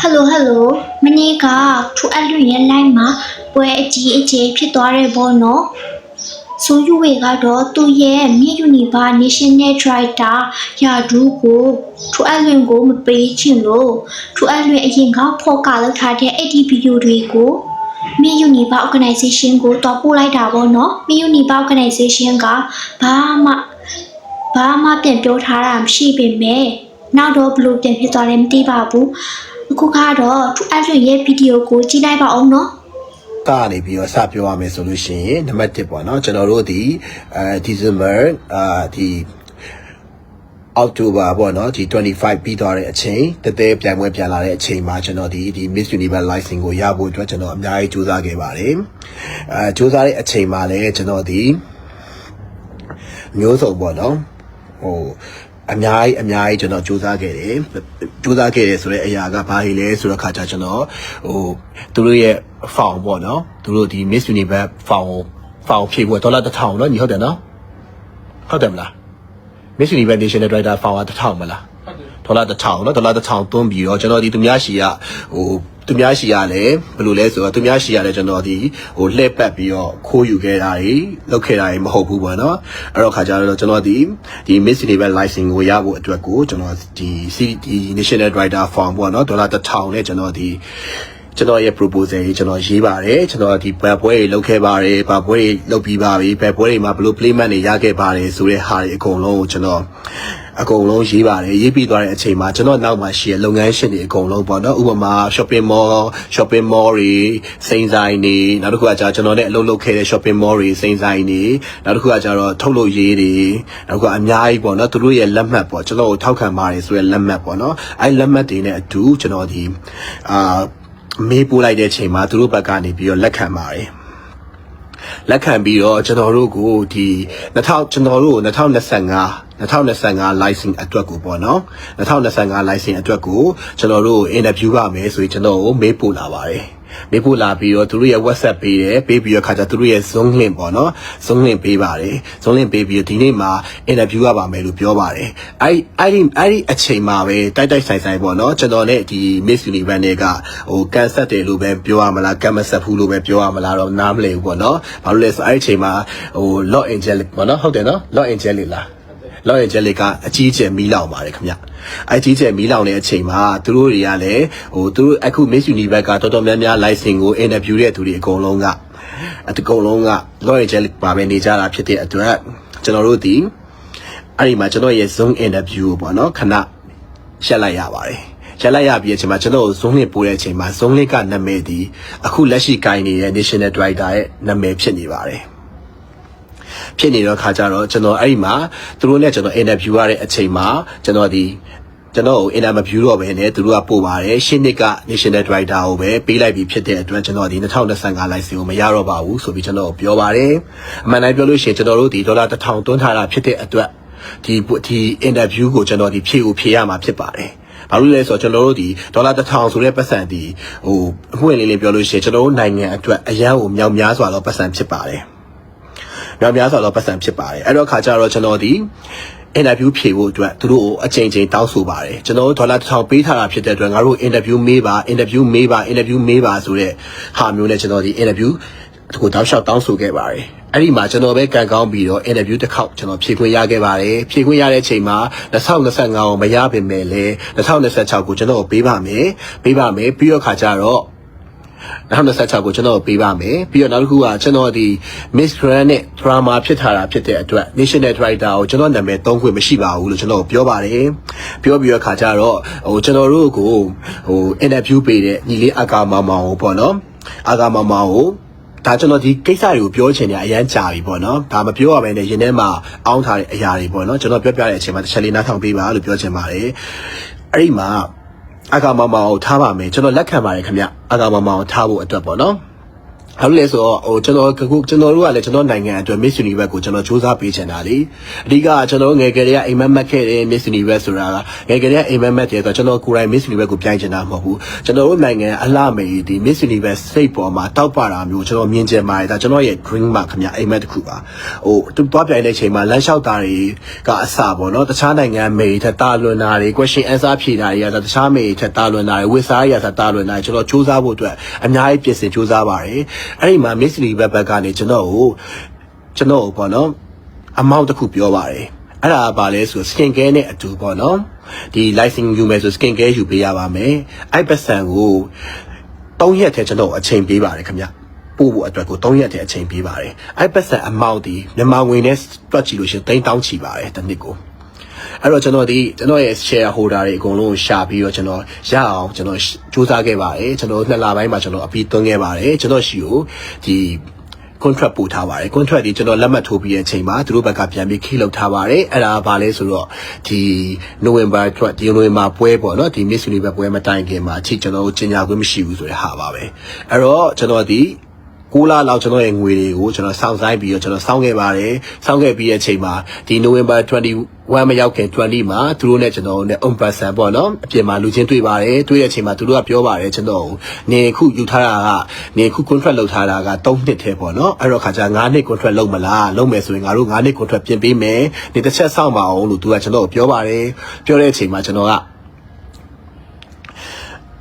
Hello မနေ့ကထူအပ်လွင့်ရဲ့ line မှာပွဲအကြီးအကျယ်ဖြစ်သွားတယ်ပေါ့နော်ဆိုယူဝေကတော့သူ့ရဲ့မြေယူနီဗာ National Director ရာထူးကိုထူအပ်လွင့်ကိုမပေးချင်လို့ထူအပ်လွင့်အရင်ကဖော်ကလောက်ထားတဲ့ AD video တွေကိုမြေယူနီဗာ organization ကိုတော့ပို့လိုက်တာပေါ့နော်မြေယူနီဗာ organization ကဘာမှပြန်ပြောထားတာမရှိပေမဲ့နောက်တော့ဘလို့ပြန်ဖြစ်သွားလဲမသိပါဘူးအခုကတော့ထူအပ်လွင့်ရဲ့ video ကိုကြည့်လိုက်ပါအောင်နော်ကနေပြီးတော့စပြောရမယ်ဆိုလို့ရှိရင်နံပါတ်1ပေါ့နော်ကျွန်တော်တို့ဒီDecember ဒီအောက်တိုဘာပေါ့နော်ဒီ25ပြီးသွားတဲ့အချိန်တသေးပြိုင်ပွဲပြန်လာတဲ့အချိန်မှာကျွန်တော်ဒီ Miss Universe license ကိုရဖို့အတွက်ကျွန်တော်အများကြီးစူးစမ်းခဲ့ပါတယ်စူးစမ်းတဲ့အချိန်မှာလည်းကျွန်တော်ဒီမျိုးစုံပေါ့နော်အများကြီးကျွန်တော်စူးစမ်းခဲ့တယ်ဆိုတဲ့အရာကဘာတွေလဲဆိုတော့ခါကျကျွန်တော်သူတို့ရဲ့ found ပေါ့နော်သူတို့ဒီ Miss Universe found ဖြည့်ဖို့$1000เนาะညီဟုတ်တယ်နော်ဟုတ်တယ်မလား Miss Universe National Director found 1000မလား$1000เนาะ$1000သွင်းပြီးတော့ကျွန်တော်ဒီသူများရှိကသူများရှိရလဲဘယ်လိုလဲဆိုတော့သူများရှိရလဲကျွန်တော်ဒီလှည့်ပတ်ပြီးတော့ခိုးယူခဲ့တာတွေလုပ်ခဲ့တာတွေမဟုတ်ဘူးပေါ့နော်အဲ့တော့ခါကြတော့ကျွန်တော်ဒီ Miss Universe license ကိုရဖို့အတွက်ကိုကျွန်တော်ဒီ National Director form ပေါ့နော်$1000နဲ့ကျွန်တော်ရဲ့ proposal ကြီးကျွန်တော်ရေးပါတယ်ကျွန်တော်ဒီဘယ်ပွဲတွေလုပ်ခဲ့ပါတယ်ဘာပွဲတွေလုပ်ပြီးပါပြီဘယ်ပွဲတွေမှာဘယ်လို playment တွေရခဲ့ပါတယ်ဆိုတဲ့ဟာတွေအကုန်လုံးကိုကျွန်တော်အကုန်လုံးရေးပါတယ်ရေးပြီးသွားတဲ့အချိန်မှာကျွန်တော်နောက်မှာရှိတဲ့လုပ်ငန်းရှင်တွေအကုန်လုံးပေါ့နော်ဥပမာ shopping mall တွေစိန်ဆိုင်တွေနောက်တစ်ခုကကျွန်တော်နဲ့အလုပ်လုပ်ခဲ့တဲ့ shopping mall တွေစိန်ဆိုင်တွေနောက်တစ်ခုကထုတ်လုပ်ရေးတွေနောက်တစ်ခုကအများကြီးပေါ့နော်သူတို့ရဲ့လက်မှတ်ပေါ့ကျွန်တော်ကိုထောက်ခံပါတယ်ဆိုတဲ့လက်မှတ်ပေါ့နော်အဲလက်မှတ်တွေနဲ့အတူကျွန်တော်ဒီမေးပို့လိုက်တဲ့အချိန်မှာသူတို့ဘက်ကနေပြီးတော့လက်ခံပါတယ်လက်ခံပြီးတော့ကျွန်တော်တို့ကိုဒီ2025 license အတွက်ကိုပေါ့နော်2025 license အတွက်ကိုကျွန်တော်တို့ interview ပါမယ်ဆိုရင်ကျွန်တော်ကိုမေးပို့လာပါတယ်မေးပို့လာပြီးတော့သူတို့ရဲ့ WhatsApp ပေးတယ်ပေးပြီးတော့ခါကျသူတို့ရဲ့ Zoom link ပေါ့နော် Zoom link ပေးပါတယ် Zoom link ပေးပြီးတော့ဒီနေ့မှာ interview ရပါမယ်လို့ပြောပါတယ်အဲ့ဒီအချိန်မှာပဲတိုက်ဆိုင်ပေါ့နော်ကျွန်တော်နဲ့ဒီ Miss Universe တွေကကန်ဆက်တယ်လို့ပဲပြောရမလားကန်မဆက်ဘူးလို့ပဲပြောရမလားတော့နားမလည်ဘူးပေါ့နော်ဘာလို့လဲဆိုအဲ့ဒီအချိန်မှာLord Angelic ပေါ့နော်ဟုတ်တယ်နော် Lord Angelic လားLord Angelic ကအကြီးကျယ်မီးလောင်ပါတယ်ခင်ဗျအကြီးကျယ်မီးလောင်တဲ့အချိန်မှာသူတို့တွေကလည်းသူတို့အခု Miss Universe ကတော်တော်များများ license ကို interview တဲ့သူတွေအကုန်လုံးက Lord Angelic ပါပဲနေကြတာဖြစ်တဲ့အတွက်ကျွန်တော်တို့ဒီအဲ့ဒီမှာကျွန်တော်ရဲ့ Zoom interview ပေါ့နော်ခဏရှက်လိုက်ရပါတယ်ရလိုက်ရပြီးအချိန်မှာကျွန်တော် Zoom link ပို့တဲ့အချိန်မှာ Zoom link ကနာမည်ဒီအခုလက်ရှိကိုင်နေတဲ့ National Director ရဲ့နာမည်ဖြစ်နေပါတယ်ဖြစ်နေတော့ခါကြတော့ကျွန်တော်အဲ့ဒီမှာသူတို့နဲ့ကျွန်တော် interview ရတဲ့အချိန်မှာကျွန်တော်ကို interview တော့ပဲနဲ့သူတို့ကပို့ပါတယ်ရှင်းနှစ်က National Director ကိုပဲပေးလိုက်ပြီးဖြစ်တဲ့အတွက်ကျွန်တော်ဒီ2025 license ကိုမရတော့ပါဘူးဆိုပြီးကျွန်တော်ပြောပါတယ်အမှန်တိုင်းပြောလို့ရှိရင်ကျွန်တော်တို့ဒီ$1000သွင်းထားတာဖြစ်တဲ့အတွက်ဒီ interview ကိုကျွန်တော်ဒီဖြည့်ရမှာဖြစ်ပါတယ်ဘာလို့လဲဆိုတော့ကျွန်တော်တို့ဒီ$1000ဆိုတဲ့ပတ်စံဒီအမှုဝင်လေးပြောလို့ရှိရင်ကျွန်တော်တို့နိုင်ငံအတွက်အရန်ကိုမြောက်များစွာသောပတ်စံဖြစ်ပါတယ်မြောက်များစွာသောပတ်စံဖြစ်ပါတယ်အဲ့တော့ခါကျတော့ကျွန်တော်ဒီinterview ဖြေဖို့အတွက်သူတို့အချိန်တောင်းဆိုပါတယ်ကျွန်တော်တို့$1000ပေးထားတာဖြစ်တဲ့အတွက်ငါတို့ interview မေးပါဆိုတဲ့ဟာမျိုးနဲ့ကျွန်တော်ဒီ interview ကိုတောက်လျှောက်တောင်းဆိုခဲ့ပါတယ်အဲ့ဒီမှာကျွန်တော်ပဲကန်ကောင်းပြီးတော့ interview တစ်ခေါက်ကျွန်တော်ဖြေခွင့်ရခဲ့ပါတယ်ဖြေခွင့်ရတဲ့အချိန်မှာ2025ကိုမရပါမယ်လေ2026ကိုကျွန်တော်ပေးပါမယ်ပြီးတော့ခါကျတော့2026ကိုကျွန်တော်ပေးပါမယ်ပြီးတော့နောက်တစ်ခုကကျွန်တော်ဒီ Miss Grand နဲ့ drama ဖြစ်ထားတာဖြစ်တဲ့အတွက် National Director ကိုကျွန်တော်နာမည်သုံးခွင့်မရှိပါဘူးလို့ကျွန်တော်ပြောပါတယ်ပြောပြီးတော့ခါကြတော့ကျွန်တော်တို့ကိုinterview ပေးတဲ့ညီလေးအာကာမောင်ကိုပေါ့နော်အာကာမောင်ကိုဒါကျွန်တော်ဒီကိစ္စတွေကိုပြောချင်တယ်အရန်ကြာပြီပေါ့နော်ဒါမပြောရဘဲနဲ့ရင်ထဲမှာအောင်းထားတဲ့အရာတွေပေါ့နော်ကျွန်တော်ပြောပြတဲ့အချိန်မှာတစ်ချက်လေးနားထောင်ပေးပါလို့ပြောချင်ပါတယ်အဲ့ဒီမှာအာကာမောင်ကိုထားပါမယ်ကျွန်တော်လက်ခံပါတယ်ခင်ဗျအာကာမောင်ကိုထားဖို့အတွက်ပေါ့နော် ဟုတ်လေဆိုတော့ကျွန်တော်တို့ကလည်းကျွန်တော်နိုင်ငံအတွက် Miss Universe ကိုကျွန်တော်စူးစမ်းပေးချင်တာလေအဓိကကျွန်တော်ငယ်ကလေးကအိမ်မက်မက်ခဲ့တဲ့ Miss Universe ဆိုတာကငယ်ကလေးကအိမ်မက်မက်တယ်ဆိုတော့ကျွန်တော်ကိုယ်တိုင် Miss Universe ကိုပြိုင်ချင်တာမဟုတ်ဘူးကျွန်တော်တို့နိုင်ငံအလှမေဒီ Miss Universe စိတ်ပေါ်မှာတောက်ပတာမျိုးကျွန်တော်မြင်ချင်ပါတယ်ဒါကျွန်တော်ရဲ့ dream ပါခင်ဗျအိမ်မက်တစ်ခုပါသူသွားပြိုင်တဲ့အချိန်မှာလမ်းလျှောက်တာတွေကအစပေါ့နော်တခြားနိုင်ငံမေထက်တာလွန်တာတွေ question answer ဖြေတာတွေကတခြားမေထက်တာလွန်တာတွေဝစ်စားရတာတာလွန်တာကျွန်တော်စူးစမ်းဖို့အတွက်အများကြီးပြင်ဆင်စူးစမ်းပါတယ်အဲ့ဒီမှာ Miss Universe ဘက်ကနေကျွန်တော်ပေါ့နော်အမောင့်တစ်ခုပြောပါတယ်အဲ့ဒါပါလဲဆို skin care နဲ့အတူပေါ့နော်ဒီ license ယူမယ်ဆို skin care ယူပေးရပါမယ်အဲ့ပတ်စံကို3ရက်ထဲကျွန်တော်အချိန်ပေးပါတယ်ခင်ဗျပို့ဖို့အတွက်ကို3ရက်ထဲအချိန်ပေးပါတယ်အဲ့ပတ်စံအမောင့်ဒီမြန်မာငွေနဲ့တွက်ကြည့်လို့ရှိရင်3000ချီပါတယ်တစ်နှစ်ကိုအဲ့တော့ကျွန်တော်ရဲ့ share holder တွေအကုန်လုံးရှာပြီးတော့ကျွန်တော်ရအောင်ကျွန်တော်စူးစမ်းခဲ့ပါတယ်ကျွန်တော်2လပိုင်းမှာကျွန်တော်အပြီးသွင်းခဲ့ပါတယ်ကျွန်တော်ရှိကိုဒီ contract ပို့ထားပါတယ် contract ဒီကျွန်တော်လက်မှတ်ထိုးပြီးတဲ့အချိန်မှာသူတို့ဘက်ကပြန်ပြီးခိလုပ်ထားပါတယ်အဲ့ဒါဘာလဲဆိုတော့ဒီ November ပွဲပေါ့နော်ဒီ Miss Universe ပွဲမတိုင်ခင်မှာအချိန်ကျွန်တော်ကြီးညာခွင့်မရှိဘူးဆိုတဲ့ဟာပါပဲအဲ့တော့ကျွန်တော်ဒီ6လလောက်ကျွန်တော်ရဲ့ငွေတွေကိုကျွန်တော်စောင့်ဆိုင်ပြီးတော့ကျွန်တော်စောင့်ခဲ့ပါတယ်စောင့်ခဲ့ပြီးတဲ့အချိန်မှာဒီ November 21မရောက်ခင်20မှာသူတို့နဲ့ကျွန်တော်နဲ့ on person ပေါ့နော်အပြင်မှာလူချင်းတွေ့ပါတယ်တွေ့တဲ့အချိန်မှာသူတို့ကပြောပါတယ်ကျွန်တော်နေခုယူထားတာကနေခု contract လုပ်ထားတာက3နှစ်ထဲပေါ့နော်အဲ့တော့ခါကျ9နှစ် contract လုပ်မလားလုပ်မယ်ဆိုရင်ငါတို့9နှစ် contract ပြင်ပေးမယ်ဒီတစ်ချက်စောင့်ပါအောင်လို့သူကကျွန်တော်ပြောပါတယ်ပြောတဲ့အချိန်မှာကျွန်တော်က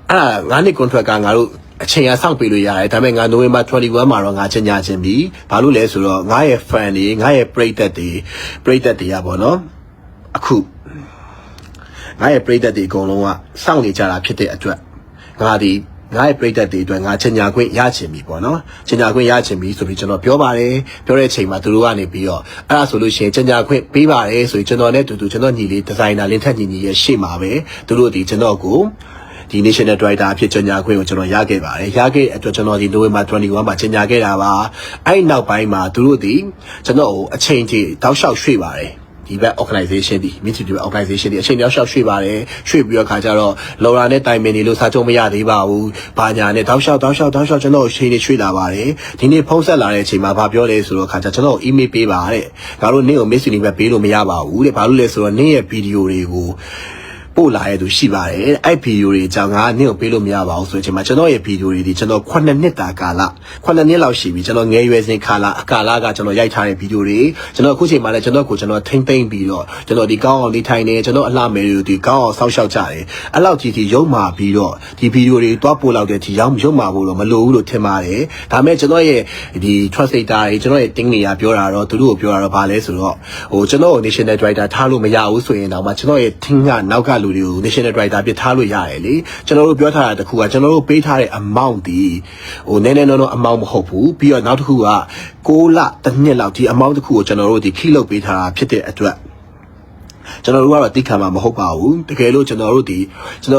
9နှစ် contract ကငါတို့အချိန်အဆောက်ပေးလို့ရတယ်ဒါပေမဲ့ငါ November 21မှာတော့ငါချင်ညာခြင်းပြီဘာလို့လဲဆိုတော့ငါရဲ့ fan တွေငါရဲ့ပရိသတ်တွေကပေါ့နော်အခုငါရဲ့ပရိသတ်တွေအကုန်လုံးကစောင့်နေကြတာဖြစ်တဲ့အတွက်ငါရဲ့ပရိသတ်တွေအတွက်ငါချင်ညာခွင့်ရချင်ပြီပေါ့နော်ချင်ညာခွင့်ရချင်ပြီဆိုပြီးကျွန်တော်ပြောပါတယ်ပြောတဲ့အချိန်မှာသူတို့ကနေပြီးတော့အဲ့ဒါဆိုလို့ရှိရင်ချင်ညာခွင့်ပေးပါတယ်ဆိုပြီးကျွန်တော်နဲ့တူကျွန်တော်ညီလေးဒီဇိုင်နာလင်းထက်ညီရဲ့ရှေ့မှာပဲသူတို့ဒီကျွန်တော်ကိုဒီ national director အဖြစ်ကြေညာခွင့်ကိုကျွန်တော်ရခဲ့ပါတယ်ရခဲ့အတွက်ကျွန်တော်ဒီ November 21မှာကြေညာခဲ့တာပါအဲ့နောက်ပိုင်းမှာသူတို့ဒီကျွန်တော်ကိုအချိန်ကြီးတောက်လျှောက်ရွှေ့ပါတယ်ဒီဘက် organization ဒီ Miss Universe organization ဒီအချိန်တောက်လျှောက်ရွှေ့ပါတယ်ရွှေ့ပြီးတော့ခါကျတော့ Laura နဲ့တိုင်ပင်နေလို့စာချုပ်မရသေးပါဘူးဘာညာနဲ့တောက်လျှောက်ကျွန်တော်အချိန်တွေရွှေ့လာပါတယ်ဒီနေ့ဖုန်းဆက်လာတဲ့အချိန်မှာဗာပြောလဲဆိုတော့ခါကျကျွန်တော် email ပေးပါတဲ့ငါတို့နေ့ကို Miss Universe ပေးလို့မရပါဘူးတဲ့ဘာလို့လဲဆိုတော့နေ့ရဲ့ဗီဒီယိုတွေကိုပို့လာရသူရှိပါတယ်အဲ့ဗီဒီယိုတွေအကြောင်းကနင့်ကိုပေးလို့မရပါဘူးဆိုတဲ့အချိန်မှာကျွန်တော်ရဲ့ဗီဒီယိုတွေဒီကျွန်တော်9နှစ်တာကာလ9နှစ်လောက်ရှိပြီကျွန်တော်ငယ်ရွယ်စဉ်ကာလကကျွန်တော်ရိုက်ထားတဲ့ဗီဒီယိုတွေကျွန်တော်အခုချိန်မှာလည်းကျွန်တော်ထိမ့်သိမ့်ပြီးတော့ကျွန်တော်ဒီကောင်းအောင်နေထိုင်နေကျွန်တော်အလှမယ်တွေဒီကောင်းအောင်စောင့်ရှောက်ကြတယ်အဲ့လောက်ကြီးရုံမာပြီးတော့ဒီဗီဒီယိုတွေတွားပို့လောက်တဲ့ဒီရုံမာဖို့တော့မလိုဘူးလို့ထင်ပါတယ်ဒါပေမဲ့ကျွန်တော်ရဲ့ဒီ translator တွေကျွန်တော်ရဲ့တင်းနေရပြောတာတော့သူတို့ကိုပြောတာတော့ဗာလဲဆိုတော့ကျွန်တော် national director ထားလို့မရဘူးဆိုရင်တော့မှကျွန်တော်ရဲ့တင်းကနောက်ကလူတွေကို national director ပြထားလို့ရတယ်လေကျွန်တော်တို့ပြောထားတာတခုကကျွန်တော်တို့ပေးထားတဲ့ amount ဒီနည်းနည်းနော် amount မဟုတ်ဘူးပြီးတော့နောက်တစ်ခုက6လတစ်နှစ်လောက်ဒီ amount တစ်ခုကိုကျွန်တော်တို့ဒီခိလုပ်ပေးထားတာဖြစ်တဲ့အတွက်ကျွန်တော်တို့ကတော့တိခံမှာမဟုတ်ပါဘူးတကယ်လို့ကျွန်တော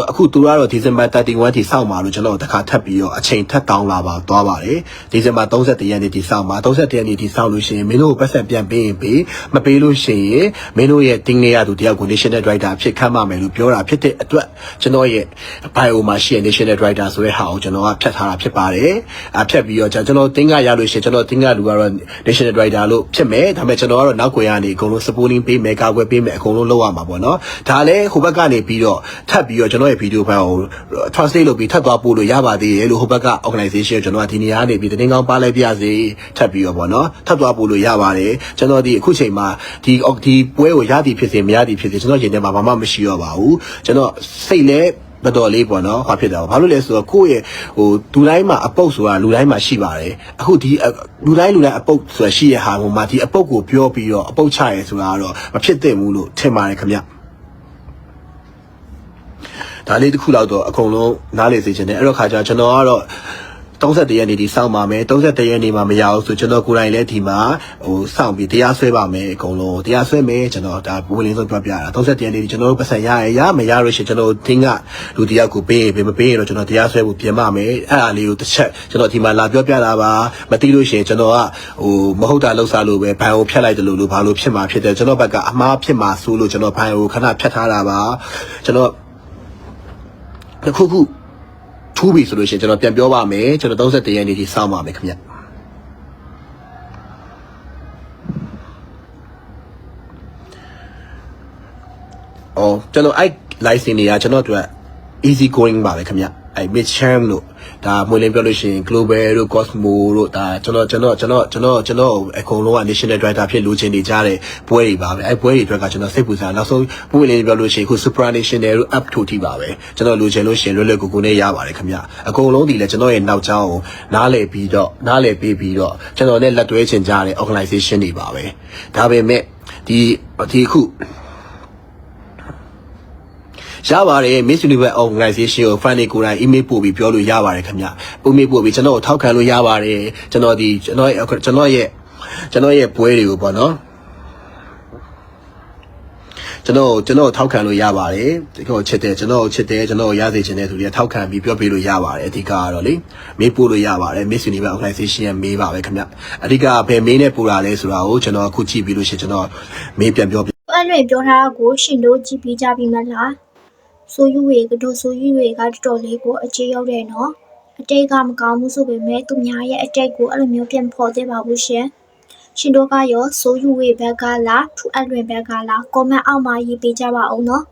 ်အခုသူကတော့ December 31 ထိစောင့်ပါလို့ကျွန်တော်တခါထပ်ပြီးတော့အချိန်ထပ်တောင်းလာပါသွားပါတယ် December 31 ရက်နေ့ထိစောင့်ပါ31ရက်နေ့ထိစောင့်လို့ရှိရင်မင်းတို့ပတ်ဆက်ပြန်ပေးရင်ပေးမပေးလို့ရှိရင်မင်းတို့ရဲ့တင်းနေရသူတယောက်ကို National Director ဖြစ်ခန့်မှမယ်လို့ပြောတာဖြစ်တဲ့အတွက်ကျွန်တော်ရဲ့ bio မှာရှိတဲ့ National Director ဆိုတဲ့ဟာကိုကျွန်တော်ကဖြတ်ထားတာဖြစ်ပါတယ်ဖြတ်ပြီးတော့ကျွန်တော်တင်းကရလို့ရှိရင်ကျွန်တော်တင်းကလူကတော့ National Director လို့ဖြစ်မယ်ဒါပေမဲ့ကျွန်တော်ကတော့နောက်ွယ်ကနေအကုန်လုံး supporting ပေးမယ်ကာကွယ်ပေးမယ်အကုန်လုံးလောက်ရမှာပေါ့နော်ဒါလည်းဟိုဘက်ကနေပြီးတော့ထပ်ပြီးတော့ကျွန်တော်ရဲ့ဗီဒီယိုဖိုင်ကို translate လုပ်ပြီးထပ်သွားပို့လို့ရပါသေးတယ်လို့ဟိုဘက်က organization ကျွန်တော်ကဒီနေရာကနေပြီးတင်းကောင်းပါလိုက်ပြစေထပ်ပြီးတော့ပေါ့နော်ထပ်သွားပို့လို့ရပါတယ်ကျွန်တော်ဒီအခုချိန်မှာဒီပွဲကိုရသည်ဖြစ်စေမရသည်ဖြစ်စေကျွန်တော်ရင်ထဲမှာဘာမှမရှိတော့ပါဘူးကျွန်တော်စိတ်လဲတော်တော်လေးပေါ့နော်ဘာဖြစ်တာဘာလို့လဲဆိုတော့ကိုယ့်ရဲ့လူတိုင်းမှာအပုပ်ဆိုတာလူတိုင်းမှာရှိပါတယ်အခုဒီလူတိုင်းအပုပ်ဆိုတာရှိရဟာဟိုမှာဒီအပုပ်ကိုပြောပြီးတော့အပုပ်ချရဲဆိုတာကတော့မဖြစ်သင့်ဘူးလို့ထင်ပါတယ်ခင်ဗျဒါလေးတစ်ခုလောက်တော့အကုန်လုံးနားလေစေချင်တယ်အဲ့တော့ခါကျကျွန်တော်ကတော့31ရက်နေ့ဒီစောင့်ပါမယ်31ရက်နေ့မှာမရအောင်ဆိုကျွန်တော်ကိုယ်တိုင်လည်းဒီမှာစောင့်ပြီးတရားစွဲပါမယ်အကုန်လုံးတရားစွဲမယ်ကျွန်တော်ဒါဘိုးလင်းဆုံးပြောပြတာ31ရက်နေ့ဒီကျွန်တော်တို့ပတ်စံရမရလို့ရှိရင်ကျွန်တော်တင်းကလူတယောက်ကိုပေးရင်မပေးရင်တော့ကျွန်တော်တရားစွဲဖို့ပြင်ပါမယ်အဲ့ဒါလေးကိုတစ်ချက်ကျွန်တော်ဒီမှာလာပြောပြတာပါမသိလို့ရှိရင်ကျွန်တော်ကမဟုတ်တာလှုပ်ရှားလို့ပဲဘန်ကိုဖြတ်လိုက်တယ်လို့ဘာလို့ဖြစ်မှာဖြစ်တယ်ကျွန်တော်ဘက်ကအမှားဖြစ်မှာဆိုလို့ကျွန်တော်ဘန်ကိုခဏဖြတ်ထားတာပါကျွန်တော်ခု ထူးပြီဆိုလို့ရှိရင်ကျွန်တော်ပြန်ပြောပါမယ်ကျွန်တော်31ရက်နေ့ထိစောင့်ပါမယ်ခင်ဗျအော်ကျွန်တော်အဲ့ license တွေကကျွန်တော်တို့ easy going ပါပဲခင်ဗျအဲ့ mid cham လို့ဒါမွေးလင်းပြောလို့ရှိရင် global တို့ cosmo တို့ဒါကျွန်တော်အကုန်လုံးက national director ဖြစ်လိုချင်နေကြတဲ့ပွဲတွေပါပဲအဲ့ပွဲတွေအတွက်ကကျွန်တော်စိတ်ပူစားနောက်ဆုံးမွေးလင်းပြောလို့ရှိရင်ခု supranational တို့ up to ထိပါပဲကျွန်တော်လိုချင်လို့ရှိရင်လွယ်လွယ်ကူကူနဲ့ရပါတယ်ခင်ဗျအကုန်လုံးဒီလည်းကျွန်တော်ရဲ့နောက်ကျောင်းကိုနားလည်ပေးပြီးတော့ကျွန်တော်နဲ့လက်တွဲချင်ကြတဲ့ organization တွေပါပဲဒါပေမဲ့ဒီခုရပါတယ် Miss Universe Organization ကို fan တွေကိုယ်တိုင် email ပို့ပြီးပြောလို့ရပါတယ်ခင်ဗျ။ email ပို့ပြီးကျွန်တော်ကိုထောက်ခံလို့ရပါတယ်။ကျွန်တော်ရဲ့ပွဲတွေကိုပေါ့နော်။ကျွန်တော်ထောက်ခံလို့ရပါတယ်။ဒီကိုချစ်တယ်ကျွန်တော်ကိုချစ်တယ်ကျွန်တော်ကိုရစေချင်တဲ့သူတွေထောက်ခံပြီးပြောပေးလို့ရပါတယ်။အဓိကကတော့လေမေးပို့လို့ရပါတယ် Miss Universe Organization ရဲ့မေးပါပဲခင်ဗျ။အဓိကဘယ်မေးနဲ့ပို့တာလဲဆိုတာကိုကျွန်တော်အခုကြည့်ပြီးလို့ရှိရင်ကျွန်တော်မေးပြန်ပြောပြ အဲ့လိုပြောထားတာကိုရှင်တို့ကြည့်ပြီးကြပြီမလားဆိုယူဝေကတော့ဆိုယူဝေကတော်တော်လေးကိုအခြေရောက်တယ်နော်အတိတ်ကမကောင်းဘူးဆိုပေမဲ့သူများရဲ့အတိတ်ကိုအဲ့လိုမျိုးပြန်ဖော်သေးပါဘူးရှင်တို့ကရောဆိုယူဝေဘက်ကလားထူအလွင်ဘက်ကလား comment အောက်မှာရေးပေးကြပါအောင်နော်